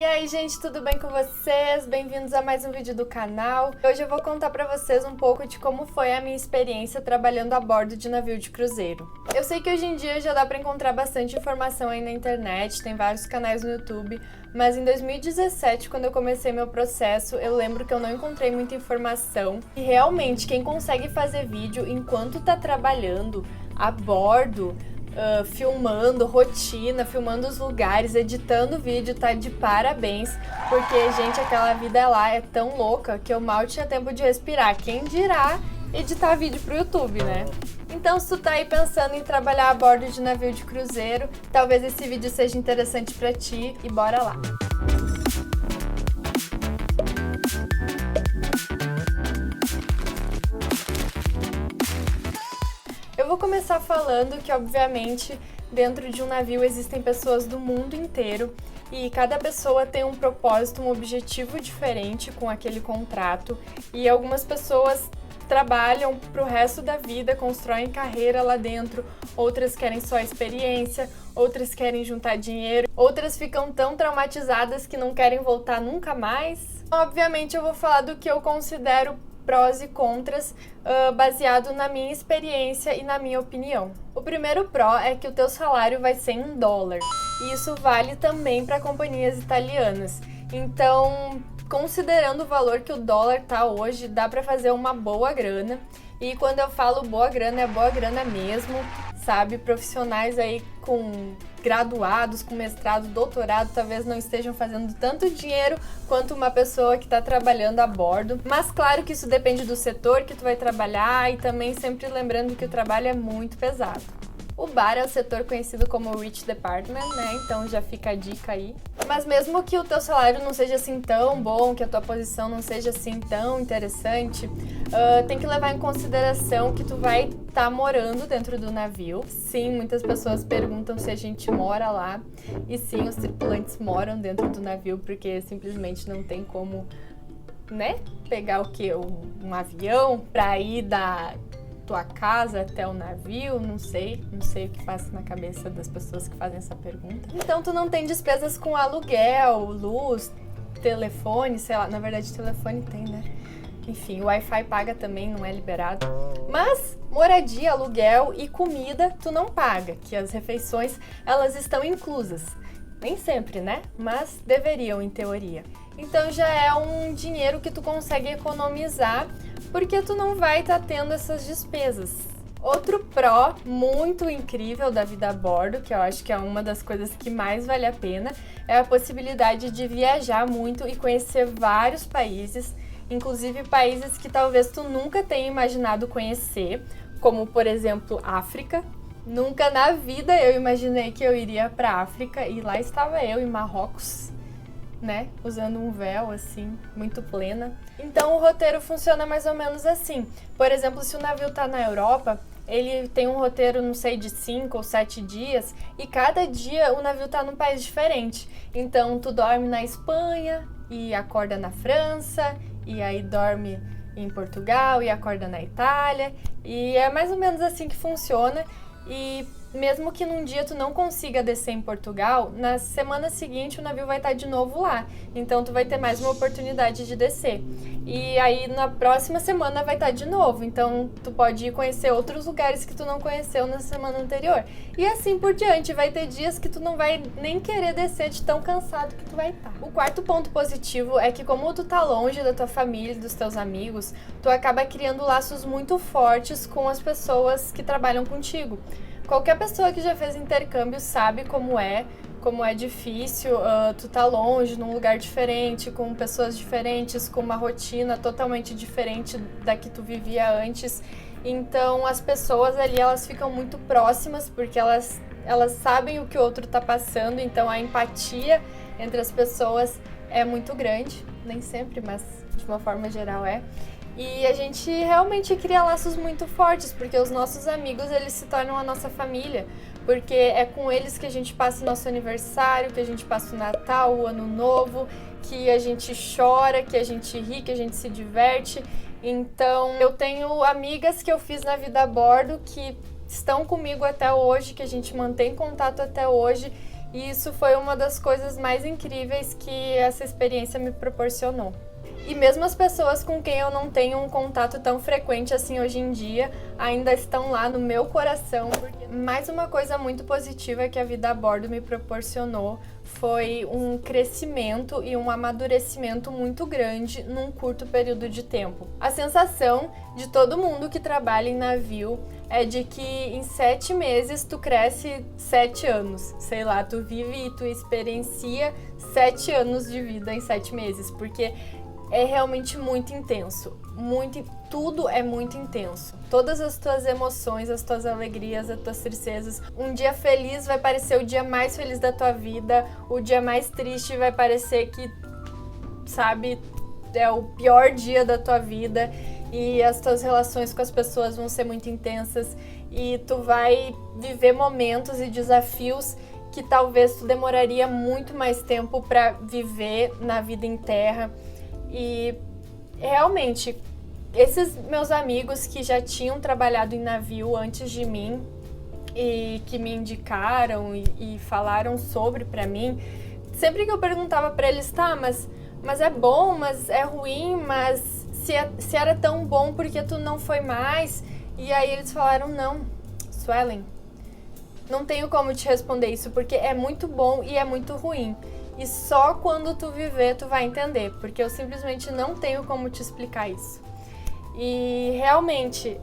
E aí, gente, tudo bem com vocês? Bem-vindos a mais um vídeo do canal. Hoje eu vou contar pra vocês um pouco de como foi a minha experiência trabalhando a bordo de navio de cruzeiro. Eu sei que hoje em dia já dá pra encontrar bastante informação aí na internet, tem vários canais no YouTube, mas em 2017, quando eu comecei meu processo, eu lembro que eu não encontrei muita informação. E realmente, quem consegue fazer vídeo enquanto tá trabalhando a bordo, filmando rotina, filmando os lugares, editando vídeo, tá de parabéns, porque, gente, aquela vida lá é tão louca que eu mal tinha tempo de respirar, quem dirá editar vídeo pro YouTube, né? Então, se tu tá aí pensando em trabalhar a bordo de navio de cruzeiro, talvez esse vídeo seja interessante pra ti e bora lá! Eu vou começar falando que, obviamente, dentro de um navio existem pessoas do mundo inteiro e cada pessoa tem um propósito, um objetivo diferente com aquele contrato, e algumas pessoas trabalham para o resto da vida, constroem carreira lá dentro, outras querem só experiência, outras querem juntar dinheiro, outras ficam tão traumatizadas que não querem voltar nunca mais. Obviamente eu vou falar do que eu considero prós e contras, baseado na minha experiência e na minha opinião. O primeiro pró é que o teu salário vai ser em dólar, e isso vale também para companhias italianas. Então, considerando o valor que o dólar tá hoje, dá para fazer uma boa grana. E quando eu falo boa grana, é boa grana mesmo, sabe? Profissionais aí com graduados, com mestrado, doutorado, talvez não estejam fazendo tanto dinheiro quanto uma pessoa que está trabalhando a bordo. Mas claro que isso depende do setor que tu vai trabalhar e também sempre lembrando que o trabalho é muito pesado. O bar é o setor conhecido como Rich Department, né? Então já fica a dica aí. Mas mesmo que o teu salário não seja assim tão bom, que a tua posição não seja assim tão interessante, tem que levar em consideração que tu vai estar morando dentro do navio. Sim, muitas pessoas perguntam se a gente mora lá. E sim, os tripulantes moram dentro do navio porque simplesmente não tem como, né? Pegar o quê? Um avião pra ir da tua casa até o navio, não sei o que passa na cabeça das pessoas que fazem essa pergunta. Então tu não tem despesas com aluguel, luz, telefone, sei lá, na verdade telefone tem, né? Enfim, o Wi-Fi paga também, não é liberado. Mas moradia, aluguel e comida tu não paga, que as refeições elas estão inclusas. Nem sempre, né? Mas deveriam, em teoria. Então já é um dinheiro que tu consegue economizar, porque tu não vai estar tendo essas despesas. Outro pró muito incrível da vida a bordo, que eu acho que é uma das coisas que mais vale a pena, é a possibilidade de viajar muito e conhecer vários países, inclusive países que talvez tu nunca tenha imaginado conhecer, como por exemplo África. Nunca na vida eu imaginei que eu iria para a África e lá estava eu em Marrocos, né, usando um véu assim, muito plena. Então o roteiro funciona mais ou menos assim. Por exemplo, se o navio tá na Europa, ele tem um roteiro, não sei, de 5 ou 7 dias, e cada dia o navio tá num país diferente. Então tu dorme na Espanha e acorda na França, e aí dorme em Portugal e acorda na Itália, e é mais ou menos assim que funciona. E mesmo que num dia tu não consiga descer em Portugal, na semana seguinte o navio vai estar de novo lá. Então tu vai ter mais uma oportunidade de descer. E aí na próxima semana vai estar de novo. Então tu pode ir conhecer outros lugares que tu não conheceu na semana anterior. E assim por diante, vai ter dias que tu não vai nem querer descer de tão cansado que tu vai estar. O quarto ponto positivo é que como tu tá longe da tua família e dos teus amigos, tu acaba criando laços muito fortes com as pessoas que trabalham contigo. Qualquer pessoa que já fez intercâmbio sabe como é difícil tu tá longe, num lugar diferente, com pessoas diferentes, com uma rotina totalmente diferente da que tu vivia antes. Então as pessoas ali, elas ficam muito próximas, porque elas sabem o que o outro tá passando, então a empatia entre as pessoas é muito grande, nem sempre, mas de uma forma geral é. E a gente realmente cria laços muito fortes, porque os nossos amigos, eles se tornam a nossa família, porque é com eles que a gente passa o nosso aniversário, que a gente passa o Natal, o Ano Novo, que a gente chora, que a gente ri, que a gente se diverte. Então, eu tenho amigas que eu fiz na vida a bordo que estão comigo até hoje, que a gente mantém contato até hoje, E isso foi uma das coisas mais incríveis que essa experiência me proporcionou. E mesmo as pessoas com quem eu não tenho um contato tão frequente assim hoje em dia, ainda estão lá no meu coração. Mais uma coisa muito positiva que a vida a bordo me proporcionou foi um crescimento e um amadurecimento muito grande num curto período de tempo. A sensação de todo mundo que trabalha em navio é de que em 7 meses tu cresce 7 anos. Sei lá, tu vive e tu experiencia 7 anos de vida em 7 meses, porque é realmente muito intenso, tudo é muito intenso. Todas as tuas emoções, as tuas alegrias, as tuas tristezas. Um dia feliz vai parecer o dia mais feliz da tua vida, o dia mais triste vai parecer que, sabe, é o pior dia da tua vida, e as tuas relações com as pessoas vão ser muito intensas e tu vai viver momentos e desafios que talvez tu demoraria muito mais tempo para viver na vida em terra. E realmente, esses meus amigos que já tinham trabalhado em navio antes de mim e que me indicaram e falaram sobre pra mim, sempre que eu perguntava pra eles, tá, mas é bom, mas é ruim, mas se era tão bom, por que tu não foi mais? E aí eles falaram, não, Suelen, não tenho como te responder isso, porque é muito bom e é muito ruim. E só quando tu viver, tu vai entender, porque eu simplesmente não tenho como te explicar isso. E realmente,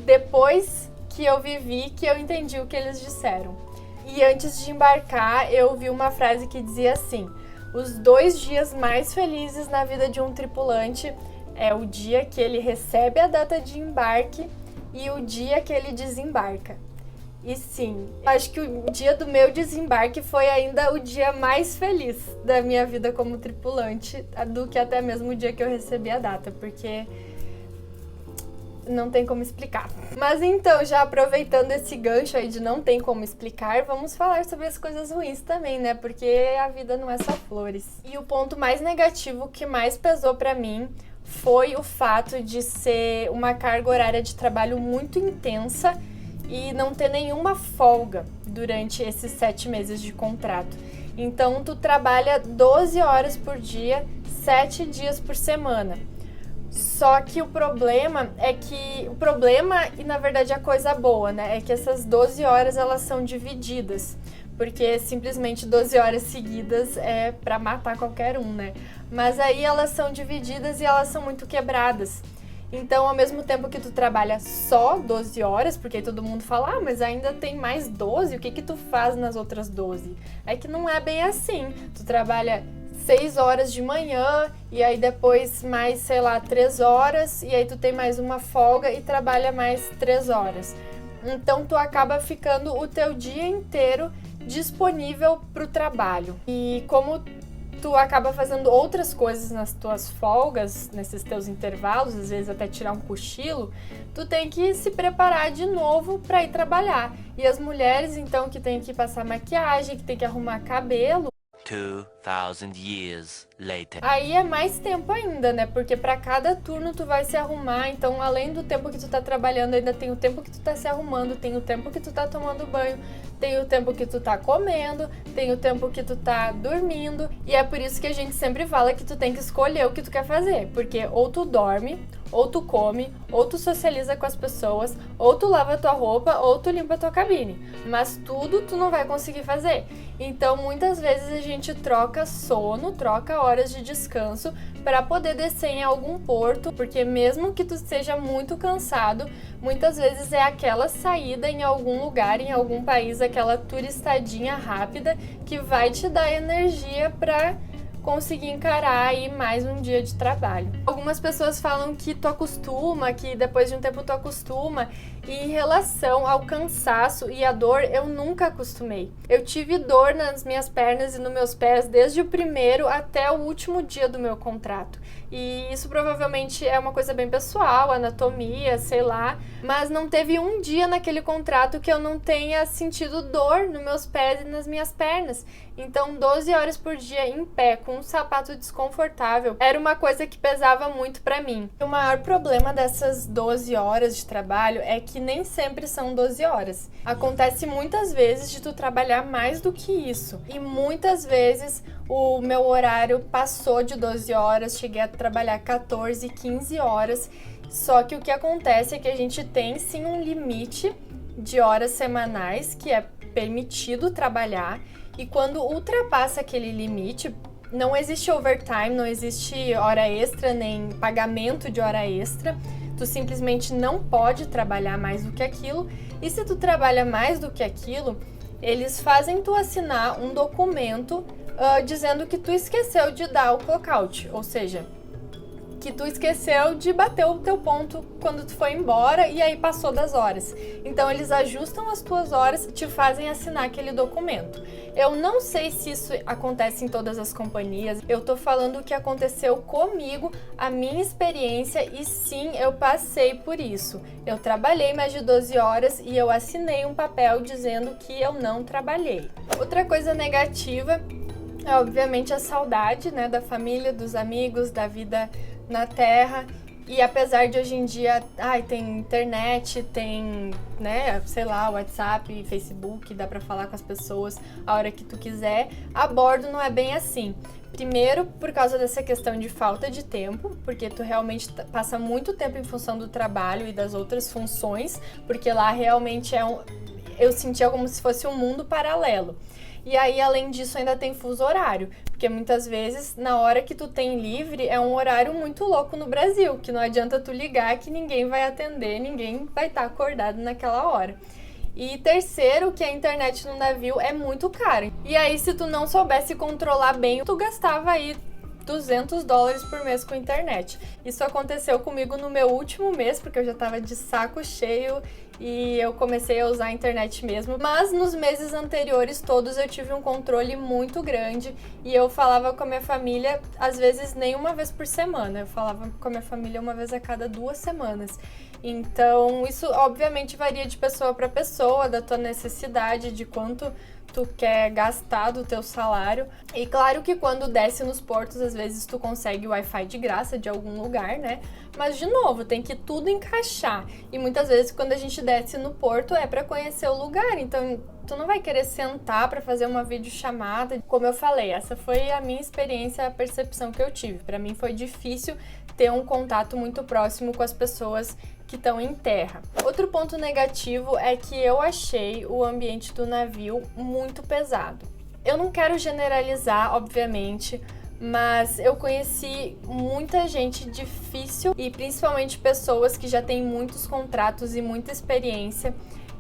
depois que eu vivi, que eu entendi o que eles disseram. E antes de embarcar, eu vi uma frase que dizia assim: os 2 dias mais felizes na vida de um tripulante é o dia que ele recebe a data de embarque e o dia que ele desembarca. E sim, acho que o dia do meu desembarque foi ainda o dia mais feliz da minha vida como tripulante, do que até mesmo o dia que eu recebi a data, porque não tem como explicar. Mas então, já aproveitando esse gancho aí de não tem como explicar, vamos falar sobre as coisas ruins também, né? Porque a vida não é só flores. E o ponto mais negativo que mais pesou pra mim foi o fato de ser uma carga horária de trabalho muito intensa e não ter nenhuma folga durante esses 7 meses de contrato. Então, tu trabalha 12 horas por dia, 7 dias por semana. Só que o problema, e na verdade a coisa boa, né, é que essas 12 horas elas são divididas, porque simplesmente 12 horas seguidas é pra matar qualquer um, né? Mas aí elas são divididas e elas são muito quebradas. Então, ao mesmo tempo que tu trabalha só 12 horas, porque todo mundo fala, mas ainda tem mais 12, o que tu faz nas outras 12? É que não é bem assim. Tu trabalha 6 horas de manhã, e aí depois mais, sei lá, 3 horas, e aí tu tem mais uma folga e trabalha mais 3 horas. Então, tu acaba ficando o teu dia inteiro disponível pro trabalho. E como tu acaba fazendo outras coisas nas tuas folgas, nesses teus intervalos, às vezes até tirar um cochilo, tu tem que se preparar de novo para ir trabalhar. E as mulheres, então, que tem que passar maquiagem, que tem que arrumar cabelo, 2000 years later. aí é mais tempo ainda, né? Porque para cada turno tu vai se arrumar, então além do tempo que tu tá trabalhando, ainda tem o tempo que tu tá se arrumando, tem o tempo que tu tá tomando banho, tem o tempo que tu tá comendo, tem o tempo que tu tá dormindo, e é por isso que a gente sempre fala que tu tem que escolher o que tu quer fazer, porque ou tu dorme, ou tu come, ou tu socializa com as pessoas, ou tu lava tua roupa, ou tu limpa tua cabine. Mas tudo tu não vai conseguir fazer. Então, muitas vezes a gente troca sono, troca horas de descanso para poder descer em algum porto, porque mesmo que tu esteja muito cansado, muitas vezes é aquela saída em algum lugar, em algum país, aquela turistadinha rápida que vai te dar energia para conseguir encarar aí mais um dia de trabalho. Algumas pessoas falam que tu acostuma, que depois de um tempo tu acostuma, e em relação ao cansaço e a dor, eu nunca acostumei. Eu tive dor nas minhas pernas e nos meus pés desde o primeiro até o último dia do meu contrato. E isso provavelmente é uma coisa bem pessoal, anatomia, sei lá, mas não teve um dia naquele contrato que eu não tenha sentido dor nos meus pés e nas minhas pernas. Então, 12 horas por dia em pé, com um sapato desconfortável, era uma coisa que pesava muito pra mim. O maior problema dessas 12 horas de trabalho é que nem sempre são 12 horas. Acontece muitas vezes de tu trabalhar mais do que isso. E muitas vezes o meu horário passou de 12 horas, cheguei a trabalhar 14, 15 horas. Só que o que acontece é que a gente tem sim um limite de horas semanais que é permitido trabalhar. E quando ultrapassa aquele limite, não existe overtime, não existe hora extra, nem pagamento de hora extra. Tu simplesmente não pode trabalhar mais do que aquilo. E se tu trabalha mais do que aquilo, eles fazem tu assinar um documento dizendo que tu esqueceu de dar o clock-out, ou seja, que tu esqueceu de bater o teu ponto quando tu foi embora e aí passou das horas. Então eles ajustam as tuas horas e te fazem assinar aquele documento. Eu não sei se isso acontece em todas as companhias, eu tô falando o que aconteceu comigo, a minha experiência, e sim, eu passei por isso. Eu trabalhei mais de 12 horas e eu assinei um papel dizendo que eu não trabalhei. Outra coisa negativa é obviamente a saudade, né, da família, dos amigos, da vida na Terra. E apesar de hoje em dia, tem internet, tem, né, sei lá, WhatsApp, Facebook, dá pra falar com as pessoas a hora que tu quiser, a bordo não é bem assim. Primeiro, por causa dessa questão de falta de tempo, porque tu realmente passa muito tempo em função do trabalho e das outras funções, porque lá realmente eu sentia como se fosse um mundo paralelo. E aí, além disso, ainda tem fuso horário, porque muitas vezes, na hora que tu tem livre, é um horário muito louco no Brasil, que não adianta tu ligar que ninguém vai atender, ninguém vai estar acordado naquela hora. E terceiro, que a internet no navio é muito cara. E aí, se tu não soubesse controlar bem, tu gastava aí $200 por mês com internet. Isso aconteceu comigo no meu último mês, porque eu já tava de saco cheio e eu comecei a usar a internet mesmo. Mas nos meses anteriores todos eu tive um controle muito grande e eu falava com a minha família, às vezes nem uma vez por semana. Eu falava com a minha família uma vez a cada 2 semanas. Então, isso obviamente varia de pessoa para pessoa, da tua necessidade, de quanto tu quer gastar do teu salário. E claro que quando desce nos portos, às vezes tu consegue Wi-Fi de graça de algum lugar, né? Mas, de novo, tem que tudo encaixar. E muitas vezes, quando a gente desce no porto, é para conhecer o lugar. Então, tu não vai querer sentar para fazer uma videochamada. Como eu falei, essa foi a minha experiência, a percepção que eu tive. Para mim foi difícil ter um contato muito próximo com as pessoas que estão em terra. Outro ponto negativo é que eu achei o ambiente do navio muito pesado. Eu não quero generalizar, obviamente, mas eu conheci muita gente difícil e principalmente pessoas que já têm muitos contratos e muita experiência.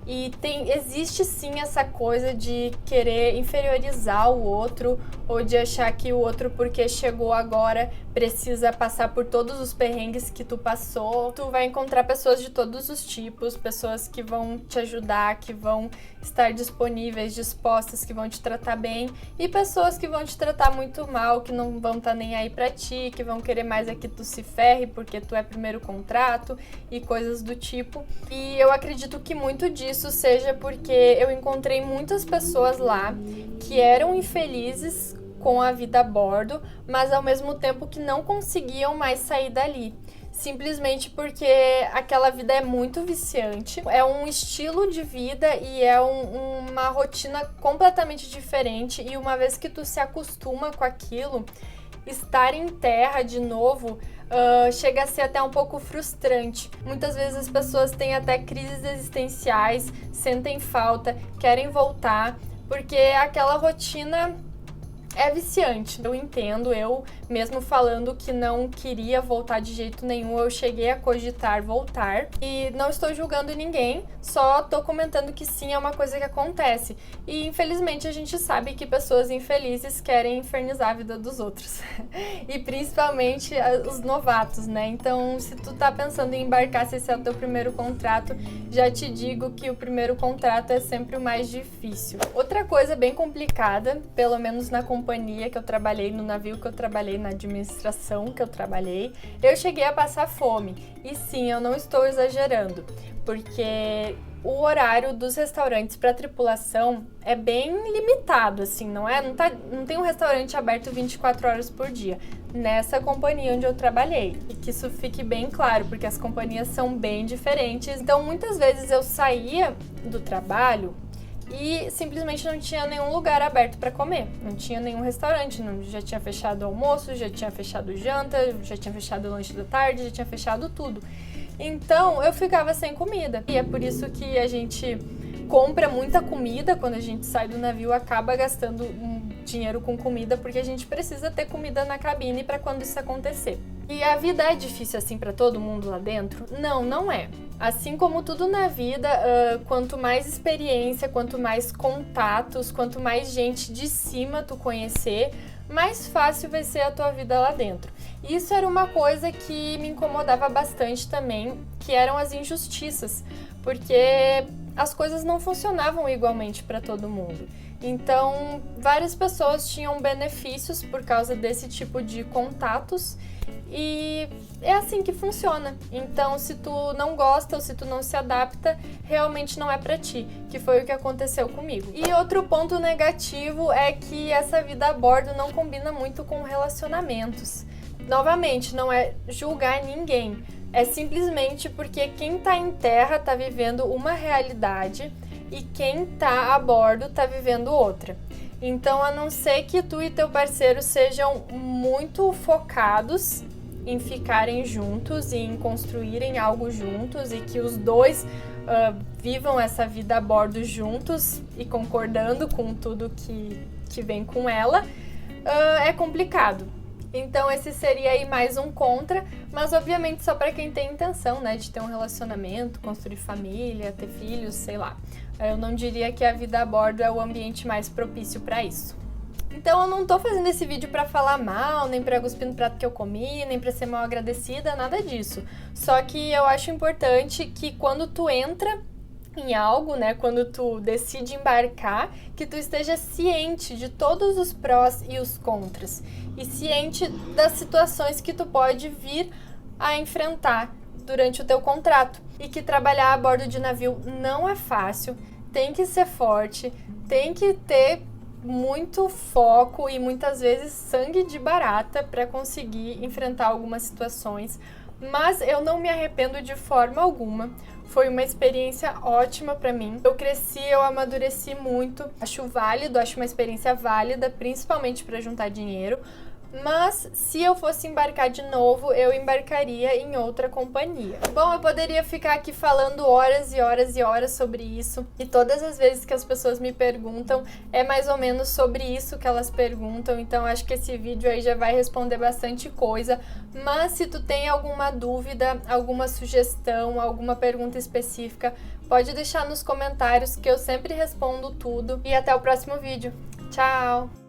E existe sim essa coisa de querer inferiorizar o outro ou de achar que o outro, porque chegou agora, precisa passar por todos os perrengues que tu passou. Tu vai encontrar pessoas de todos os tipos, pessoas que vão te ajudar, que vão estar disponíveis, dispostas, que vão te tratar bem, e pessoas que vão te tratar muito mal, que não vão estar nem aí pra ti, que vão querer mais é que tu se ferre porque tu é primeiro contrato e coisas do tipo. E eu acredito que muito disso seja porque eu encontrei muitas pessoas lá que eram infelizes com a vida a bordo, mas ao mesmo tempo que não conseguiam mais sair dali. Simplesmente porque aquela vida é muito viciante, é um estilo de vida e é uma rotina completamente diferente, e uma vez que tu se acostuma com aquilo, estar em terra de novo chega a ser até um pouco frustrante. Muitas vezes as pessoas têm até crises existenciais, sentem falta, querem voltar, porque aquela rotina é viciante. Eu entendo, eu mesmo falando que não queria voltar de jeito nenhum, eu cheguei a cogitar voltar. E não estou julgando ninguém, só tô comentando que sim, é uma coisa que acontece. E infelizmente a gente sabe que pessoas infelizes querem infernizar a vida dos outros. E principalmente os novatos, né? Então, se tu tá pensando em embarcar, se esse é o teu primeiro contrato, já te digo que o primeiro contrato é sempre o mais difícil. Outra coisa bem complicada, pelo menos na companhia que eu trabalhei, no navio que eu trabalhei, na administração que eu trabalhei, eu cheguei a passar fome. E sim, eu não estou exagerando, porque o horário dos restaurantes para tripulação é bem limitado, assim, não tem um restaurante aberto 24 horas por dia nessa companhia onde eu trabalhei. E que isso fique bem claro, porque as companhias são bem diferentes. Então, muitas vezes eu saía do trabalho e simplesmente não tinha nenhum lugar aberto para comer. Não tinha nenhum restaurante, já tinha fechado o almoço, já tinha fechado o janta, já tinha fechado o lanche da tarde, já tinha fechado tudo. Então, eu ficava sem comida. E é por isso que a gente compra muita comida quando a gente sai do navio, acaba gastando dinheiro com comida, porque a gente precisa ter comida na cabine para quando isso acontecer. E a vida é difícil assim para todo mundo lá dentro? Não, não é. Assim como tudo na vida, quanto mais experiência, quanto mais contatos, quanto mais gente de cima tu conhecer, mais fácil vai ser a tua vida lá dentro. Isso era uma coisa que me incomodava bastante também, que eram as injustiças, porque as coisas não funcionavam igualmente para todo mundo. Então, várias pessoas tinham benefícios por causa desse tipo de contatos e é assim que funciona. Então, se tu não gosta ou se tu não se adapta, realmente não é pra ti, que foi o que aconteceu comigo. E outro ponto negativo é que essa vida a bordo não combina muito com relacionamentos. Novamente, não é julgar ninguém, é simplesmente porque quem tá em terra tá vivendo uma realidade e quem tá a bordo tá vivendo outra. Então, a não ser que tu e teu parceiro sejam muito focados em ficarem juntos e em construírem algo juntos e que os dois vivam essa vida a bordo juntos e concordando com tudo que vem com ela, é complicado. Então esse seria aí mais um contra, mas obviamente só para quem tem intenção, né, de ter um relacionamento, construir família, ter filhos, sei lá. Eu não diria que a vida a bordo é o ambiente mais propício para isso. Então eu não tô fazendo esse vídeo pra falar mal, nem pra cuspir no prato que eu comi, nem pra ser mal agradecida, nada disso. Só que eu acho importante que quando tu entra em algo, né, quando tu decide embarcar, que tu esteja ciente de todos os prós e os contras. E ciente das situações que tu pode vir a enfrentar durante o teu contrato. E que trabalhar a bordo de navio não é fácil, tem que ser forte, tem que ter muito foco e muitas vezes sangue de barata para conseguir enfrentar algumas situações, mas eu não me arrependo de forma alguma. Foi uma experiência ótima para mim. Eu cresci, eu amadureci muito. Acho válido, acho uma experiência válida, principalmente para juntar dinheiro. Mas se eu fosse embarcar de novo, eu embarcaria em outra companhia. Bom, eu poderia ficar aqui falando horas e horas e horas sobre isso, e todas as vezes que as pessoas me perguntam, é mais ou menos sobre isso que elas perguntam, então acho que esse vídeo aí já vai responder bastante coisa. Mas se tu tem alguma dúvida, alguma sugestão, alguma pergunta específica, pode deixar nos comentários que eu sempre respondo tudo. E até o próximo vídeo. Tchau!